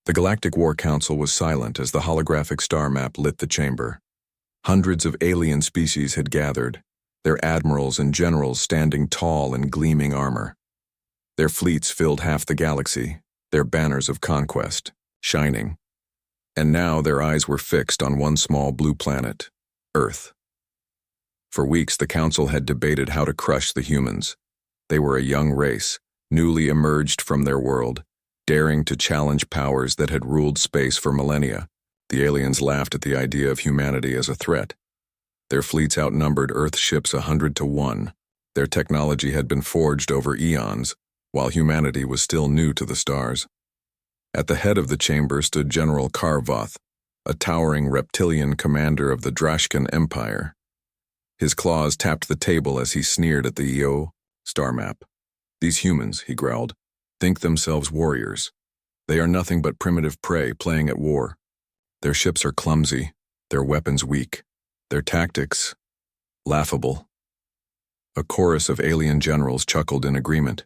The Galactic War Council was silent as the holographic star map lit the chamber. Hundreds of alien species had gathered, their admirals and generals standing tall in gleaming armor. Their fleets filled half the galaxy, their banners of conquest, shining. And now their eyes were fixed on one small blue planet, Earth. For weeks the Council had debated how to crush the humans. They were a young race, newly emerged from their world, daring to challenge powers that had ruled space for millennia. The aliens laughed at the idea of humanity as a threat. Their fleets outnumbered Earth ships 100 to 1. Their technology had been forged over eons, while humanity was still new to the stars. At the head of the chamber stood General Karvoth, a towering reptilian commander of the Drashkan Empire. His claws tapped the table as he sneered at the EO star map. "These humans," he growled, "think themselves warriors. They are nothing but primitive prey playing at war. Their ships are clumsy, their weapons weak, their tactics laughable." A chorus of alien generals chuckled in agreement.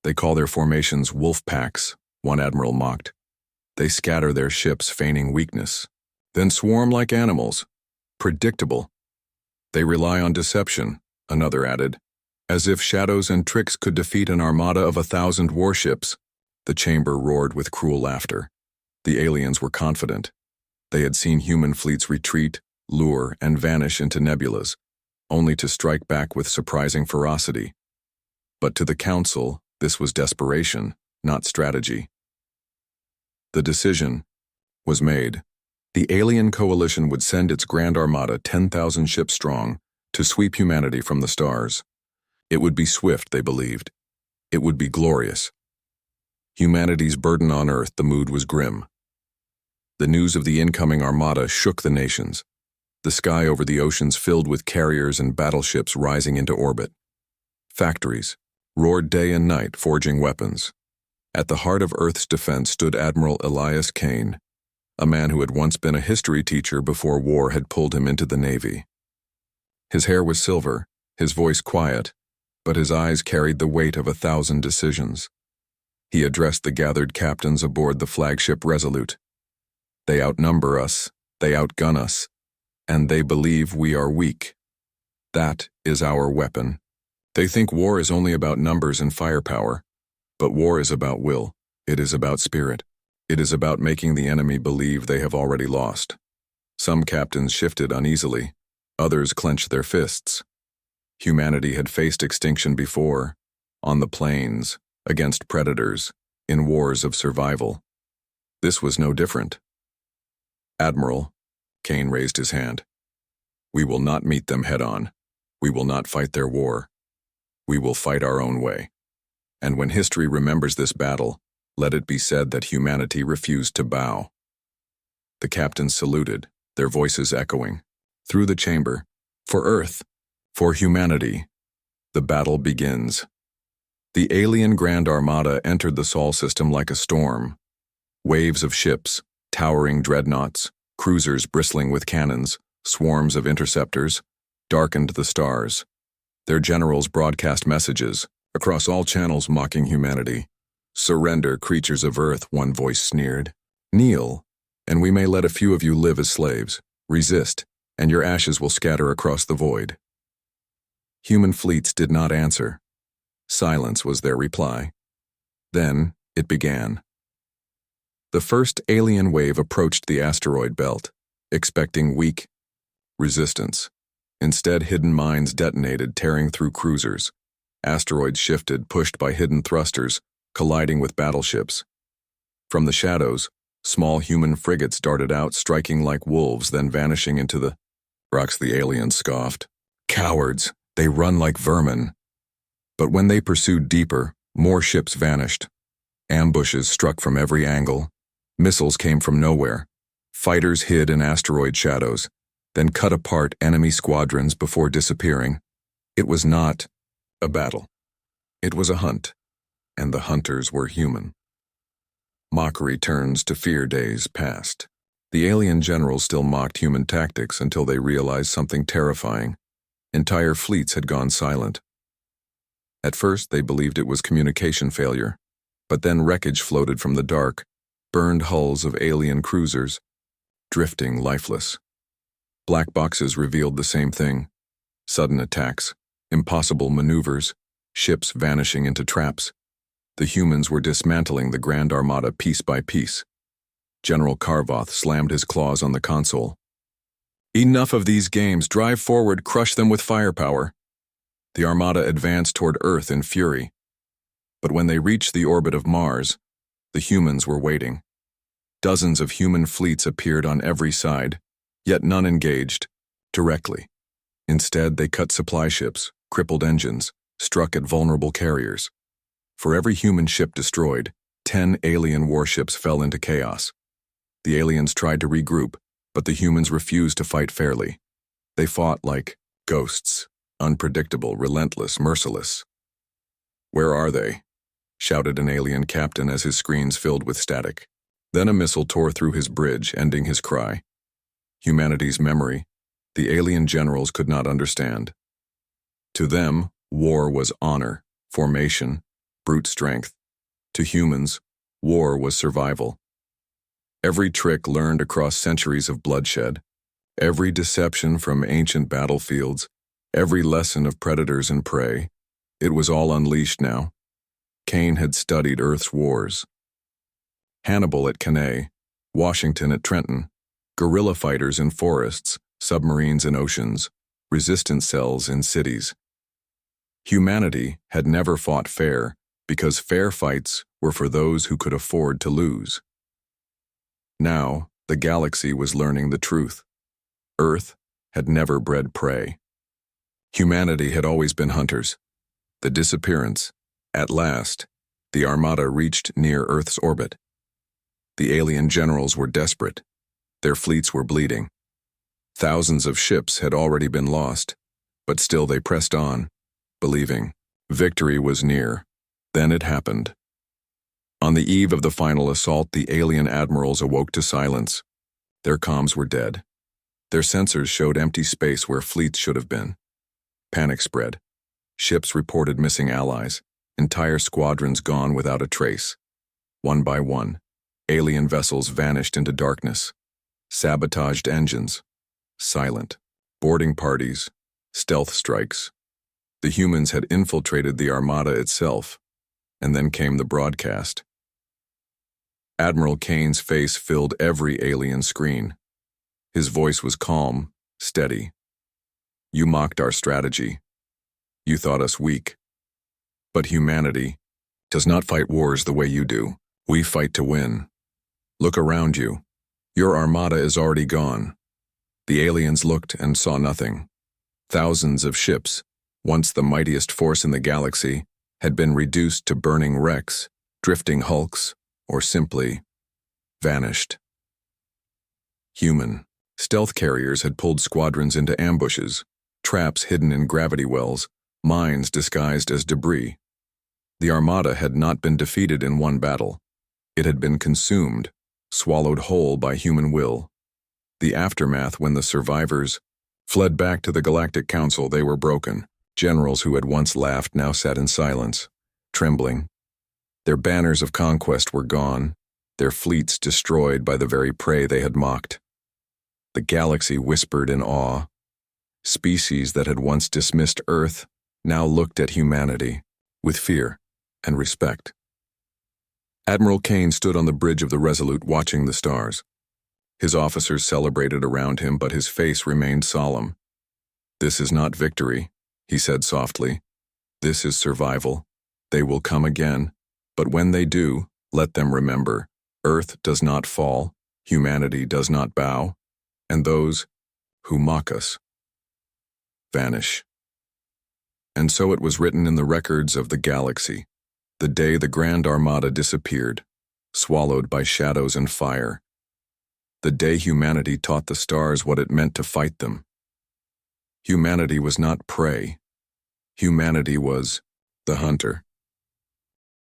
"They call their formations wolf packs," one admiral mocked. "They scatter their ships feigning weakness, then swarm like animals. Predictable. They rely on deception," another added. "As if shadows and tricks could defeat an armada of 1,000 warships." The chamber roared with cruel laughter. The aliens were confident. They had seen human fleets retreat, lure, and vanish into nebulas, only to strike back with surprising ferocity. But to the Council, this was desperation, not strategy. The decision was made. The alien coalition would send its grand armada 10,000 ships strong to sweep humanity from the stars. It would be swift, they believed. It would be glorious. Humanity's burden on Earth, the mood was grim. The news of the incoming armada shook the nations. The sky over the oceans filled with carriers and battleships rising into orbit. Factories roared day and night, forging weapons. At the heart of Earth's defense stood Admiral Elias Kane, a man who had once been a history teacher before war had pulled him into the Navy. His hair was silver, his voice quiet, but his eyes carried the weight of 1,000 decisions. He addressed the gathered captains aboard the flagship Resolute. "They outnumber us, they outgun us, and they believe we are weak. That is our weapon. They think war is only about numbers and firepower, but war is about will. It is about spirit. It is about making the enemy believe they have already lost." Some captains shifted uneasily, others clenched their fists. Humanity had faced extinction before, on the plains, against predators, in wars of survival. This was no different. "Admiral," Kane raised his hand, "we will not meet them head-on. We will not fight their war. We will fight our own way. And when history remembers this battle, let it be said that humanity refused to bow." The captains saluted, their voices echoing. Through the chamber, "For Earth, for humanity, the battle begins." The alien Grand Armada entered the Sol system like a storm. Waves of ships, towering dreadnoughts, cruisers bristling with cannons, swarms of interceptors, darkened the stars. Their generals broadcast messages, across all channels mocking humanity. "Surrender, creatures of Earth," one voice sneered. "Kneel, and we may let a few of you live as slaves. Resist, and your ashes will scatter across the void." Human fleets did not answer. Silence was their reply. Then it began. The first alien wave approached the asteroid belt, expecting weak resistance. Instead, hidden mines detonated, tearing through cruisers. Asteroids shifted, pushed by hidden thrusters, colliding with battleships. From the shadows, small human frigates darted out, striking like wolves, then vanishing into the rocks. The aliens scoffed. "Cowards, they run like vermin." But when they pursued deeper, more ships vanished. Ambushes struck from every angle. Missiles came from nowhere. Fighters hid in asteroid shadows, then cut apart enemy squadrons before disappearing. It was not a battle. It was a hunt, and the hunters were human. Mockery turns to fear days passed. The alien generals still mocked human tactics until they realized something terrifying. Entire fleets had gone silent. At first, they believed it was communication failure, but then wreckage floated from the dark, burned hulls of alien cruisers, drifting lifeless. Black boxes revealed the same thing. Sudden attacks, impossible maneuvers, ships vanishing into traps. The humans were dismantling the Grand Armada piece by piece. General Karvoth slammed his claws on the console. Enough of these games. Drive forward, crush them with firepower. The Armada advanced toward Earth in fury. But when they reached the orbit of Mars, the humans were waiting. Dozens of human fleets appeared on every side, yet none engaged directly. Instead, they cut supply ships, crippled engines, struck at vulnerable carriers. For every human ship destroyed, 10 alien warships fell into chaos. The aliens tried to regroup, but the humans refused to fight fairly. They fought like ghosts, unpredictable, relentless, merciless. "Where are they?" shouted an alien captain as his screens filled with static. Then a missile tore through his bridge, ending his cry. Humanity's memory, the alien generals could not understand. To them, war was honor, formation, brute strength. To humans, war was survival. Every trick learned across centuries of bloodshed, every deception from ancient battlefields, every lesson of predators and prey, it was all unleashed now. Cain had studied Earth's wars. Hannibal at Cannae, Washington at Trenton, guerrilla fighters in forests, submarines in oceans, resistance cells in cities. Humanity had never fought fair because fair fights were for those who could afford to lose. Now, the galaxy was learning the truth. Earth had never bred prey. Humanity had always been hunters. The disappearance, at last, the Armada reached near Earth's orbit. The alien generals were desperate. Their fleets were bleeding. Thousands of ships had already been lost, but still they pressed on, believing victory was near. Then it happened. On the eve of the final assault, the alien admirals awoke to silence. Their comms were dead. Their sensors showed empty space where fleets should have been. Panic spread. Ships reported missing allies, entire squadrons gone without a trace. One by one, alien vessels vanished into darkness. Sabotaged engines. Silent. Boarding parties. Stealth strikes. The humans had infiltrated the Armada itself, and then came the broadcast. Admiral Kane's face filled every alien screen. His voice was calm, steady. "You mocked our strategy. You thought us weak. But humanity does not fight wars the way you do. We fight to win. Look around you. Your Armada is already gone." The aliens looked and saw nothing. Thousands of ships, once the mightiest force in the galaxy, had been reduced to burning wrecks, drifting hulks, or simply vanished. Human. Stealth carriers had pulled squadrons into ambushes, traps hidden in gravity wells, mines disguised as debris. The Armada had not been defeated in one battle. It had been consumed, swallowed whole by human will. The aftermath, when the survivors fled back to the Galactic Council, they were broken. Generals who had once laughed now sat in silence, trembling. Their banners of conquest were gone, their fleets destroyed by the very prey they had mocked. The galaxy whispered in awe. Species that had once dismissed Earth now looked at humanity with fear and respect. Admiral Kane stood on the bridge of the Resolute watching the stars. His officers celebrated around him, but his face remained solemn. "This is not victory," he said softly. "This is survival. They will come again, but when they do, let them remember, Earth does not fall, humanity does not bow, and those who mock us vanish." And so it was written in the records of the galaxy, the day the Grand Armada disappeared, swallowed by shadows and fire, the day humanity taught the stars what it meant to fight them. Humanity was not prey. Humanity was the hunter.